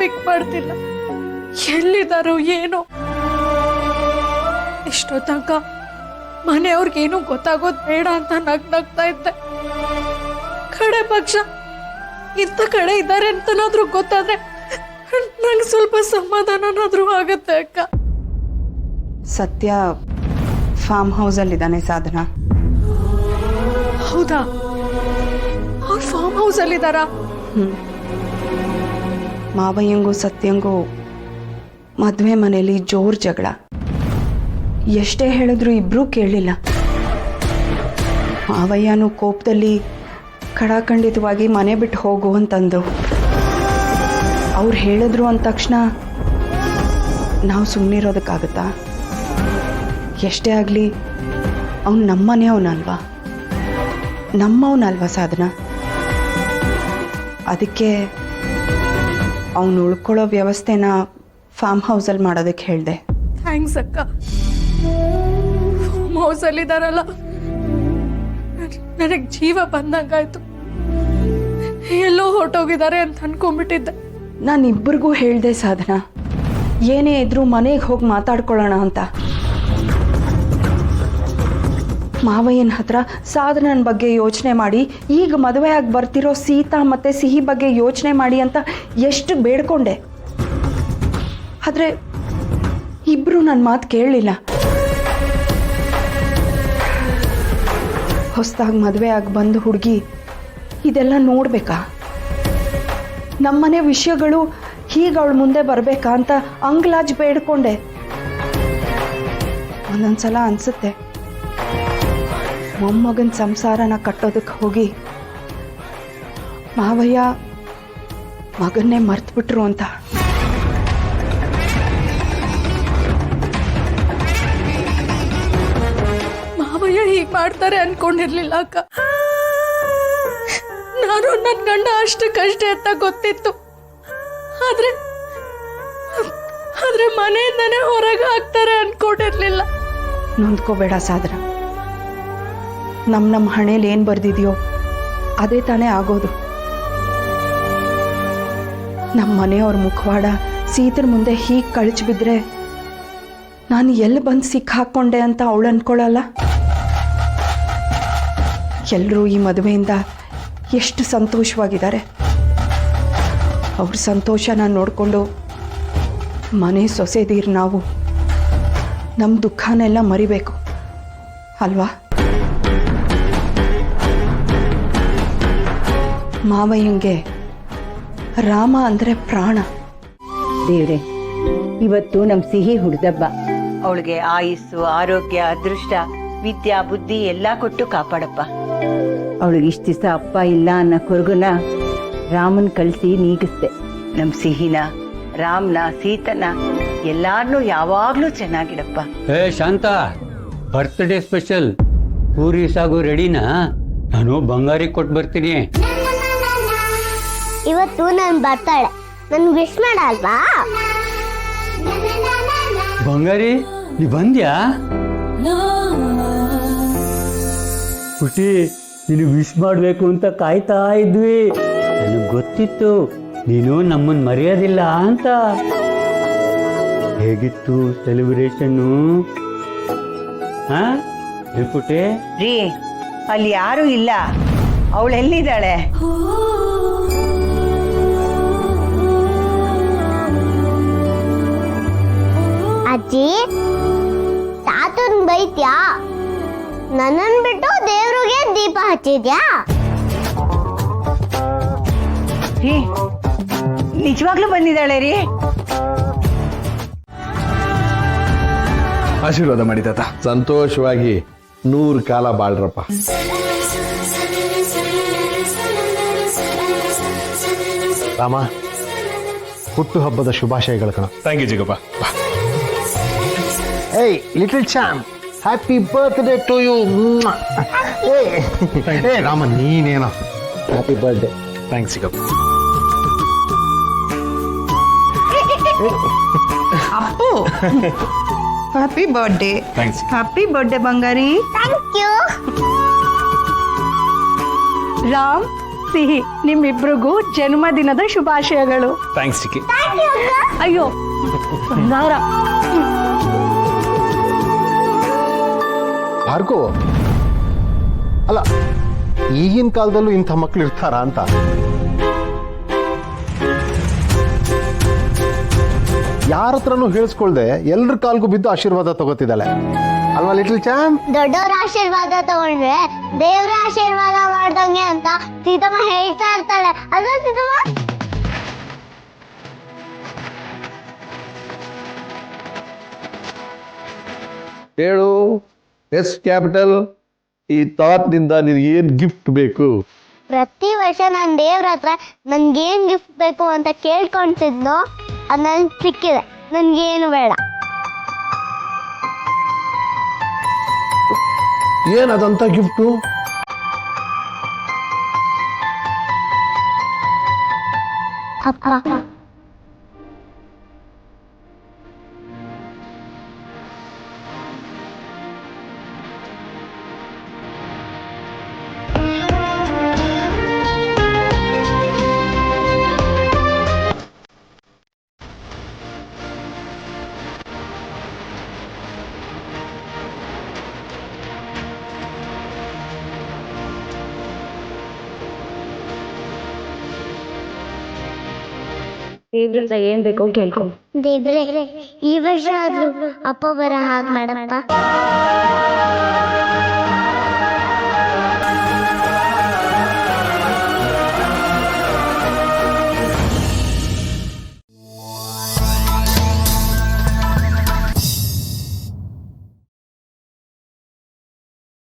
ಪಿಕ್ ಮಾಡ್ತಿಲ್ಲ. ಎಲ್ಲಿದ್ದಾರೋ ಏನೋ. ಇಷ್ಟೋ ತನಕ ಮನೆಯವ್ರಿಗೇನು ಗೊತ್ತಾಗೋದ್ ಬೇಡ ಅಂತ ನಗ್ತಾ ಇದ್ದೆ. ಕಡೆ ಪಕ್ಷ ಇಂಥ ಕಡೆ ಇದ್ದಾರೆ ಅಂತನಾದ್ರೂ ಗೊತ್ತಾದ್ರೆ ನಂಗೆ ಸ್ವಲ್ಪ ಸಮಾಧಾನನಾದ್ರೂ ಆಗತ್ತೆ ಅಕ್ಕ. ಸತ್ಯ ಫಾರ್ಮ್ ಹೌಸಲ್ಲಿದ್ದಾನೆ ಸಾಧನಾ. ಹೌದಾ? ಅವ್ರು ಫಾರ್ಮ್ ಹೌಸ್ ಅಲ್ಲಿದ್ದಾರಾ? ಮಾವಯ್ಯಂಗೂ ಸತ್ಯಂಗೂ ಮದುವೆ ಮನೆಯಲ್ಲಿ ಜೋರ್ ಜಗಳ. ಎಷ್ಟೇ ಹೇಳಿದ್ರು ಇಬ್ರೂ ಕೇಳಲಿಲ್ಲ. ಮಾವಯ್ಯನೂ ಕೋಪದಲ್ಲಿ ಖಡಾಖಂಡಿತವಾಗಿ ಮನೆ ಬಿಟ್ಟು ಹೋಗು ಅಂತಂದು. ಅವ್ರು ಹೇಳಿದ್ರು ಅಂದ ತಕ್ಷಣ ನಾವು ಸುಮ್ಮನಿರೋದಕ್ಕಾಗತ್ತಾ? ಎಷ್ಟೇ ಆಗಲಿ ಅವ್ನು ನಮ್ಮನೆಯವನಲ್ವಾ, ನಮ್ಮವನಲ್ವಾ ಸಾಧನ. ಅದಕ್ಕೆ ಅವನು ಉಳ್ಕೊಳ್ಳೋ ವ್ಯವಸ್ಥೆನ ಫಾರ್ಮ್ ಹೌಸಲ್ಲಿ ಮಾಡೋದಕ್ಕೆ ಹೇಳಿದೆ. ಥ್ಯಾಂಕ್ಸ್ ಅಕ್ಕ. ಫಾರ್ಮ್ ಹೌಸ್ ಅಲ್ಲಿದ್ದಾರಲ್ಲ, ನನಗೆ ಜೀವ ಬಂದಂಗಾಯ್ತು. ಎಲ್ಲೋ ಹೊರಟೋಗಿದ್ದಾರೆ ಅಂತ ಅನ್ಕೊಂಡ್ಬಿಟ್ಟಿದ್ದೆ. ನಾನು ಇಬ್ಬರಿಗೂ ಹೇಳಿದೆ ಸಾಧನ, ಏನೇ ಇದ್ರೂ ಮನೆಗೆ ಹೋಗಿ ಮಾತಾಡ್ಕೊಳ್ಳೋಣ ಅಂತ. ಮಾವಯ್ಯನ ಹತ್ರ ಸಾಧನನ ಬಗ್ಗೆ ಯೋಚನೆ ಮಾಡಿ, ಈಗ ಮದುವೆ ಆಗಿ ಬರ್ತಿರೋ ಸೀತಾ ಮತ್ತೆ ಸಿಹಿ ಬಗ್ಗೆ ಯೋಚನೆ ಮಾಡಿ ಅಂತ ಎಷ್ಟು ಬೇಡ್ಕೊಂಡೆ. ಆದ್ರೆ ಇಬ್ರು ನನ್ನ ಮಾತು ಕೇಳಲಿಲ್ಲ. ಹೊಸದಾಗಿ ಮದುವೆ ಆಗಿ ಬಂದು ಹುಡುಗಿ ಇದೆಲ್ಲ ನೋಡ್ಬೇಕಾ? ನಮ್ಮನೆ ವಿಷಯಗಳು ಹೀಗೆ ಅವಳ ಮುಂದೆ ಬರಬೇಕಾ ಅಂತ ಅಂಗ್ಲಾಜ್ ಬೇಡ್ಕೊಂಡೆ. ಒಂದೊಂದ್ಸಲ ಅನ್ಸುತ್ತೆ ಮೊಮ್ಮಗನ ಸಂಸಾರನ ಕಟ್ಟೋದಕ್ಕೆ ಹೋಗಿ ಮಾವಯ್ಯ ಮಗನ್ನೇ ಮರ್ತ್ಬಿಟ್ರು ಅಂತ. ಮಾವಯ್ಯ ಹೀಗೆ ಮಾಡ್ತಾರೆ ಅನ್ಕೊಂಡಿರ್ಲಿಲ್ಲ ಅಕ್ಕ. ನಾನು ನನ್ನ ಗಂಡ ಅಷ್ಟಕ್ಕಷ್ಟೇ ಅಂತ ಗೊತ್ತಿತ್ತು. ಆದ್ರೆ ಮನೆಯಿಂದನೇ ಹೊರಗೆ ಹಾಕ್ತಾರೆ ಅನ್ಕೊಂಡಿರ್ಲಿಲ್ಲ. ನೊಂದ್ಕೋಬೇಡ ಸಾಧನ, ನಮ್ಮ ಹಣೆಯಲ್ಲಿ ಏನು ಬರ್ದಿದೆಯೋ ಅದೇ ತಾನೇ ಆಗೋದು. ನಮ್ಮ ಮನೆಯವ್ರ ಮುಖವಾಡ ಸೀತರ ಮುಂದೆ ಹೀಗೆ ಕಳಚಿ ಬಿದ್ರೆ ನಾನು ಎಲ್ಲಿ ಬಂದು ಸಿಕ್ಕಾಕೊಂಡೆ ಅಂತ ಅವಳು ಅನ್ಕೊಳ್ಳಲ್ಲ. ಎಲ್ಲರೂ ಈ ಮದುವೆಯಿಂದ ಎಷ್ಟು ಸಂತೋಷವಾಗಿದ್ದಾರೆ. ಅವ್ರ ಸಂತೋಷನ ನೋಡಿಕೊಂಡು ಮನೆ ಸೊಸೆದೀರ್ ನಾವು ನಮ್ಮ ದುಃಖನೆಲ್ಲ ಮರಿಬೇಕು ಅಲ್ವಾ? ಮಾವಯ್ಯಂಗೆ ರಾಮ ಅಂದರೆ ಪ್ರಾಣ. ದೇವ್ರೆ, ಇವತ್ತು ನಮ್ಮ ಸಿಹಿ ಹುಡ್ದಬ್ಬ. ಅವಳಿಗೆ ಆಯುಸ್ಸು, ಆರೋಗ್ಯ, ಅದೃಷ್ಟ, ವಿದ್ಯಾ, ಬುದ್ಧಿ ಎಲ್ಲ ಕೊಟ್ಟು ಕಾಪಾಡಪ್ಪ. ಅವಳಿಗೆ ಇಷ್ಟ ದಿವಸ ಅಪ್ಪ ಇಲ್ಲ ಅನ್ನೋ ಕೊರಗುನ ರಾಮನ್ ಕಳಿಸಿ ನೀಗಿಸ್ದೆ. ನಮ್ಮ ಸಿಹಿನ, ರಾಮ್ನ, ಸೀತನ ಎಲ್ಲಾರನ್ನೂ ಯಾವಾಗ್ಲೂ ಚೆನ್ನಾಗಿಡಪ್ಪ. ಏ ಶಾಂತ, ಬರ್ತ್ಡೇ ಸ್ಪೆಷಲ್ ಪೂರಿ ಸಾಗು ರೆಡಿನಾ? ನಾನು ಬಂಗಾರಿ ಕೊಟ್ಟು ಬರ್ತೀನಿ. ಇವತ್ತು ನಾನು ಬರ್ತಾಳೆ, ನನ್ ವಿಶ್ ಮಾಡಲ್ವಾ? ಬಂಗಾರಿ ನೀ ಬಂದ್ಯಾ? ಪುಟಿ, ನೀನು ವಿಶ್ ಮಾಡಬೇಕು ಅಂತ ಕಾಯ್ತಾ ಇದ್ವಿ. ನನಗೆ ಗೊತ್ತಿತ್ತು ನೀನು ನಮ್ಮನ್ನು ಮರೆಯೋದಿಲ್ಲ ಅಂತ. ಹೇಗಿತ್ತು ಸೆಲೆಬ್ರೇಷನ್ನು? ಪುಟಿ ರೀ, ಅಲ್ಲಿ ಯಾರು ಇಲ್ಲ, ಅವಳು ಎಲ್ಲಿದ್ದಾಳೆ? ಅಜ್ಜಿ, ತಾತನ್ ಬೈತ್ಯಾ? ನನ್ನನ್ ಬಿಟ್ಟು ದೇವ್ರಿಗೆ ದೀಪ ಹಚ್ಚಿದ್ಯಾ? ರೀ, ನಿಜವಾಗ್ಲೂ ಬಂದಿದ್ದಾಳೆ ರೀ. ಆಶೀರ್ವಾದ ಮಾಡಿ ತಾತ. ಸಂತೋಷವಾಗಿ 100 ಕಾಲ ಬಾಳ್ರಪ್ಪ. ರಾಮ, ಹುಟ್ಟು ಹಬ್ಬದ ಶುಭಾಶಯಗಳು ಕಣ. ಥ್ಯಾಂಕ್ ಯು ಜಿಗಪ್ಪ. Hey little champ, happy birthday to you. ಏ ರಾಮ, ನೀನೇನೋ ಹ್ಯಾಪಿ ಬರ್ತ್ಡೇ. ಥ್ಯಾಂಕ್ಸ್ ಜಿಗಪ್ಪ. Appu, happy birthday. Thanks. Happy birthday ಬಂಗಾರಿ. Thank you. ರಾಮ್, ಸಿಹಿ ನಿಮ್ಮಿಬ್ರಿಗೂ ಜನ್ಮದಿನದ ಶುಭಾಶಯಗಳು. ಥ್ಯಾಂಕ್ಸ್ ಚಿಕ್ಕಿ. ಅಯ್ಯೋ ಬಂಗಾರ. ಭಾರ್ಗೋ, ಅಲ್ಲ ಈಗಿನ ಕಾಲದಲ್ಲೂ ಇಂಥ ಮಕ್ಳು ಇರ್ತಾರ ಅಂತ. ಯಾರ ಹತ್ರನೂ ಹೇಳಿಸ್ಕೊಳ್ದೆ ಎಲ್ರ ಕಾಲ್ಗೂ ಬಿದ್ದು ಆಶೀರ್ವಾದ ತಗೋತಿದ್ದಾಳೆ ಅಲ್ವಾ ಲಿಟಲ್ ಚಾಂಪ್? ದೊಡ್ಡವ್ರ ಆಶೀರ್ವಾದ ತಗೊಂಡ್ರೆ ದೇವ್ರ ಆಶೀರ್ವಾದ ಮಾಡ್ದಂಗೆ ಅಂತ ಸೀತಮ್ಮ ಹೇಳ್ತಾ ಇರ್ತಾಳೆ ಅಲ್ವಾ ಸೀತಮ್ಮ? ಹೇಳು ಎಸ್ ಕ್ಯಾಪಿಟಲ್, ಈ ಥಾಟ್ನಿಂದ ನಿನಗೆ ಏನು ಗಿಫ್ಟ್ ಬೇಕು? ಪ್ರತಿ ವರ್ಷ ನಾನು ದೇವ್ರ ಹತ್ರ ನನ್ಗೇನ್ ಗಿಫ್ಟ್ ಬೇಕು ಅಂತ ಕೇಳ್ಕೊಂತಿದ್ನೋ ಅದು ನನ್ಗೆ ಸಿಕ್ಕಿದೆ. ನನ್ಗೇನು ಬೇಡ. ಏನದಂತ ಗಿಫ್ಟು? ಅಪ್ಪ ದೇವ್ರಿಂದ ಏನ್ ಬೇಕೋ ಕೇಳ್ಕೊ. ದೇವ್ರೆ ಈ ವರ್ಷ ಆದ್ರೂ ಅಪ್ಪ ಬರ ಹಾಗೆ ಮಾಡಪ್ಪ.